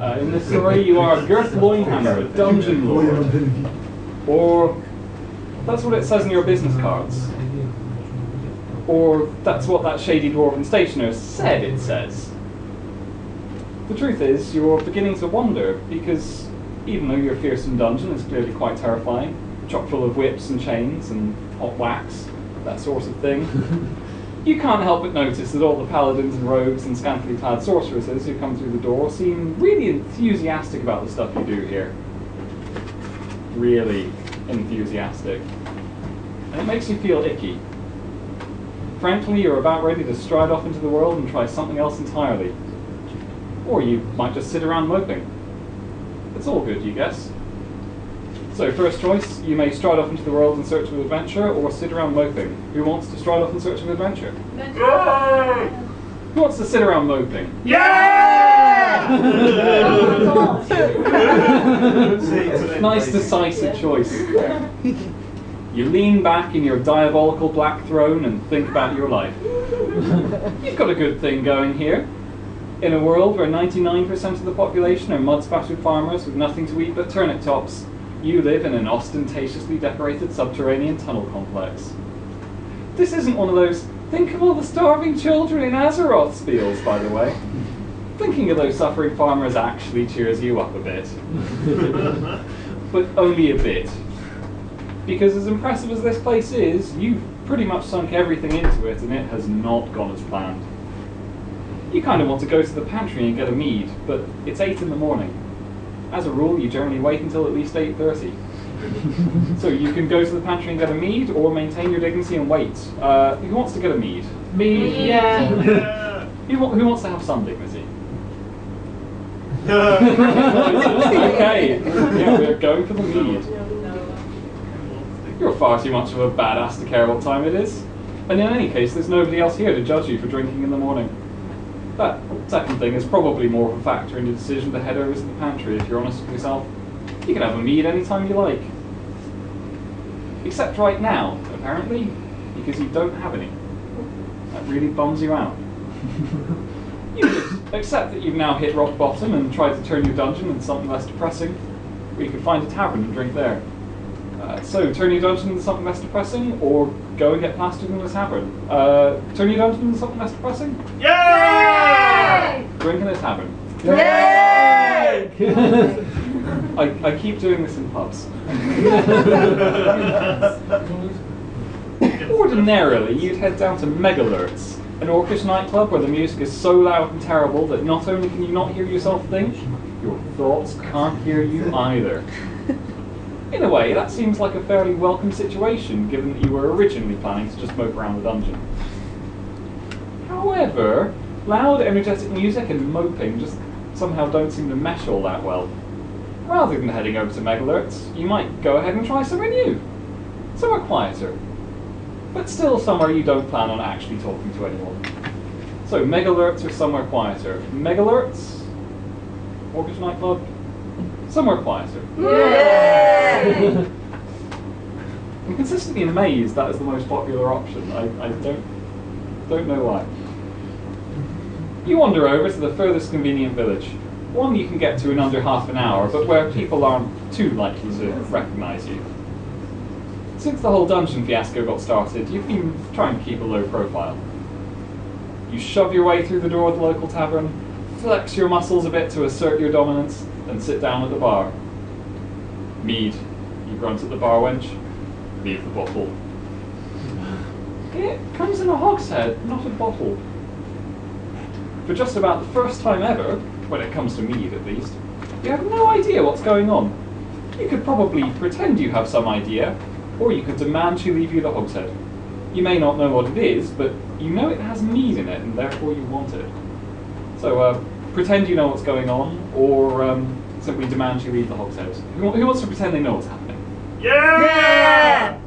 In this story, you are Girth Loinhammer, a dungeon lord. Or that's what it says in your business cards. Or that's what that shady dwarven stationer said it says. The truth is, you're beginning to wonder, because even though your fearsome dungeon is clearly quite terrifying, chock full of whips and chains and hot wax, that sort of thing, you can't help but notice that all the paladins and rogues and scantily clad sorceresses who come through the door seem really enthusiastic about the stuff you do here. Really enthusiastic. And it makes you feel icky. Frankly, you're about ready to stride off into the world and try something else entirely. Or you might just sit around moping. It's all good, you guess. So, first choice, you may stride off into the world in search of adventure, or sit around moping. Who wants to stride off in search of adventure? Yay! Who wants to sit around moping? Yeah! Nice, decisive choice. You lean back in your diabolical black throne and think about your life. You've got a good thing going here. In a world where 99% of the population are mud-spattered farmers with nothing to eat but turnip tops, you live in an ostentatiously decorated subterranean tunnel complex. This isn't one of those think of all the starving children in Azeroth spiels, by the way. Thinking of those suffering farmers actually cheers you up a bit. But only a bit. Because as impressive as this place is, you've pretty much sunk everything into it and it has not gone as planned. You kind of want to go to the pantry and get a mead, but it's 8 in the morning. As a rule, you generally wait until at least 8:30. So you can go to the pantry and get a mead, or maintain your dignity and wait. Who wants to get a mead? Me, yeah. Who wants to have some dignity? Okay, yeah, we're going for the mead. You're far too much of a badass to care what time it is. And in any case, there's nobody else here to judge you for drinking in the morning. That second thing is probably more of a factor in your decision to head over to the pantry, if you're honest with yourself. You can have a mead anytime you like. Except right now, apparently, because you don't have any. That really bums you out. You could accept that you've now hit rock bottom and tried to turn your dungeon into something less depressing, or you could find a tavern and drink there. So, turn your dungeon into something less depressing, or go and get plastered in a tavern. Turn your dungeon into something less depressing? Yay! Drink in a tavern. Yay! I keep doing this in pubs. Ordinarily, you'd head down to Megalurts, an orcish nightclub where the music is so loud and terrible that not only can you not hear yourself think, your thoughts can't hear you either. In a way, that seems like a fairly welcome situation, given that you were originally planning to just mope around the dungeon. However, loud, energetic music and moping just somehow don't seem to mesh all that well. Rather than heading over to Megalurts, you might go ahead and try somewhere new. Somewhere quieter. But still somewhere you don't plan on actually talking to anyone. So, Megalurts or somewhere quieter. Megalurts? Orcish nightclub? Somewhere quieter. Yay! I'm consistently amazed that is the most popular option. I don't know why. You wander over to the furthest convenient village. One you can get to in under half an hour, but where people aren't too likely to recognise you. Since the whole dungeon fiasco got started, you've been trying to keep a low profile. You shove your way through the door of the local tavern, flex your muscles a bit to assert your dominance, and sit down at the bar. Mead, you grunt at the bar wench. Leave the bottle. It comes in a hogshead, not a bottle. For just about the first time ever, when it comes to mead at least, you have no idea what's going on. You could probably pretend you have some idea, or you could demand she leave you the hogshead. You may not know what it is, but you know it has mead in it, and therefore you want it. So, pretend you know what's going on, or simply demand you leave the hogshead. Who wants to pretend they know what's happening? Yeah!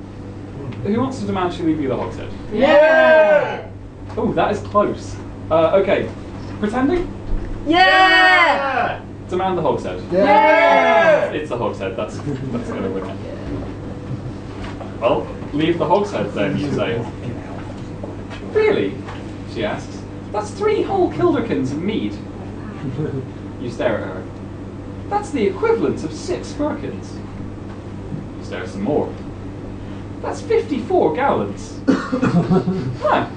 Who wants to demand she leave you the hogshead? Yeah! Oh, that is close. Okay, pretending? Yeah! Demand the hogshead. Yeah! It's a hogshead, that's going to win it. Well, leave the hogshead then, you say. Really? She asks. That's 3 whole kilderkins of mead. You stare at her. That's the equivalent of 6 firkins. You stare some more. That's 54 gallons. Huh.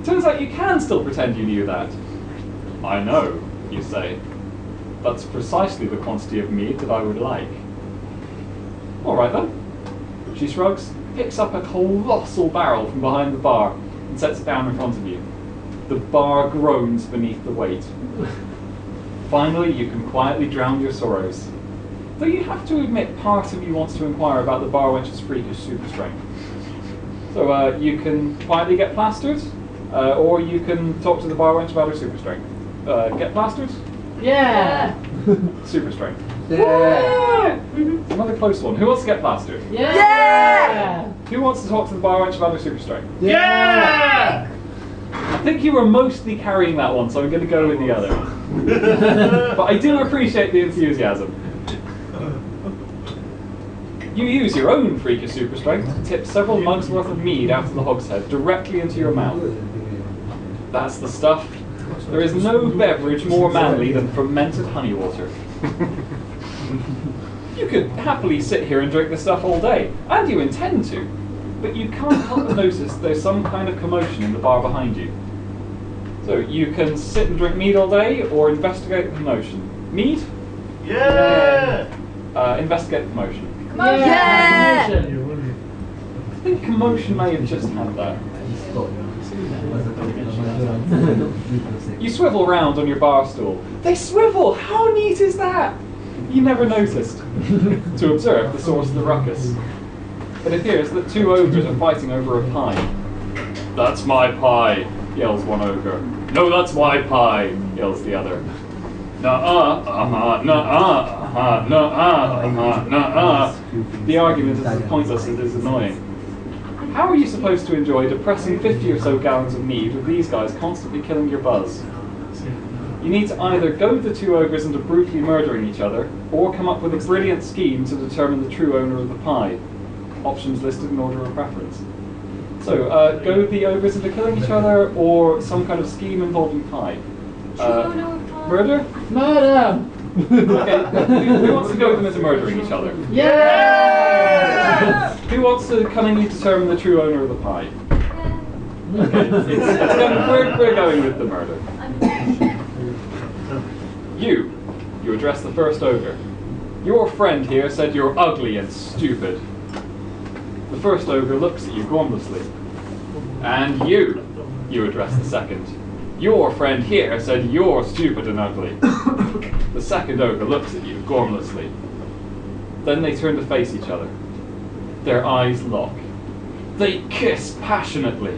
Turns out you can still pretend you knew that. I know, you say. That's precisely the quantity of mead that I would like. All right then. She shrugs, picks up a colossal barrel from behind the bar, and sets it down in front of you. The bar groans beneath the weight. Finally, you can quietly drown your sorrows. Though you have to admit part of you wants to inquire about the bar wench's freakish super strength. So you can quietly get plastered, or you can talk to the bar wench about her super strength. Get plastered? Yeah. Super strength. Yeah. It's another close one. Who wants to get plastered? Yeah. Who wants to talk to the bar wench about her super strength? Yeah. I think you were mostly carrying that one, so I'm going to go with the other. But I do appreciate the enthusiasm. You use your own freakish super strength to tip several mugs worth of mead out of the hogshead directly into your mouth. That's the stuff. There is no beverage more manly than fermented honey water. You could happily sit here and drink this stuff all day, and you intend to, but you can't help but notice there's some kind of commotion in the bar behind you. So you can sit and drink mead all day, or investigate the commotion. Mead? Yeah! Investigate the commotion. Yeah. I think commotion may have just had that. You swivel round on your bar stool. They swivel! How neat is that? You never noticed. To observe the source of the ruckus. It appears that 2 ogres are fighting over a pie. That's my pie, yells one ogre. No, that's my pie, yells the other. Nuh-uh, nuh-uh, nuh-uh, nuh-uh. The argument is as pointless as it is annoying. How are you supposed to enjoy depressing 50 or so gallons of mead with these guys constantly killing your buzz? You need to either goad the 2 ogres into brutally murdering each other, or come up with a brilliant scheme to determine the true owner of the pie. Options listed in order of preference. So, goad the ogres into killing each other, or some kind of scheme involving pie. Murder? Murder. Okay, who wants to goad them into murdering each other? Yeah. Who wants to cunningly determine the true owner of the pie? Okay, we're going with the murder. You address the first ogre. Your friend here said you're ugly and stupid. The first ogre looks at you gormlessly. And you address the second. Your friend here said you're stupid and ugly. The second ogre looks at you gormlessly. Then they turn to face each other. Their eyes lock. They kiss passionately.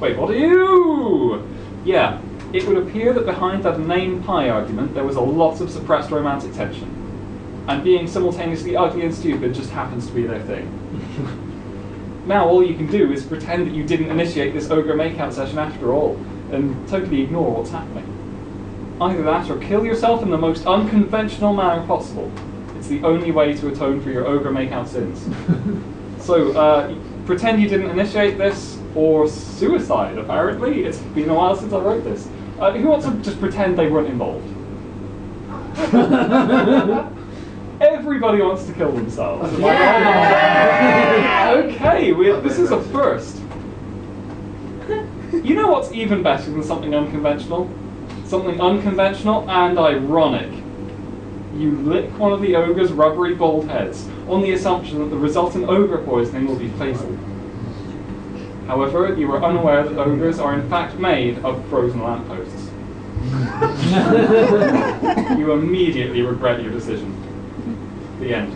Wait, what are you? Yeah, it would appear that behind that name pie argument there was a lot of suppressed romantic tension. And being simultaneously ugly and stupid just happens to be their thing. Now all you can do is pretend that you didn't initiate this ogre makeout session after all, and totally ignore what's happening. Either that or kill yourself in the most unconventional manner possible. It's the only way to atone for your ogre makeout sins. So, pretend you didn't initiate this, or suicide, apparently. It's been a while since I wrote this. Who wants to just pretend they weren't involved? Everybody wants to kill themselves. Yeah. Okay, this is a first. You know what's even better than something unconventional? Something unconventional and ironic. You lick one of the ogre's rubbery bald heads on the assumption that the resultant ogre poisoning will be fatal. However, you are unaware that ogres are in fact made of frozen lampposts. You immediately regret your decision. The end.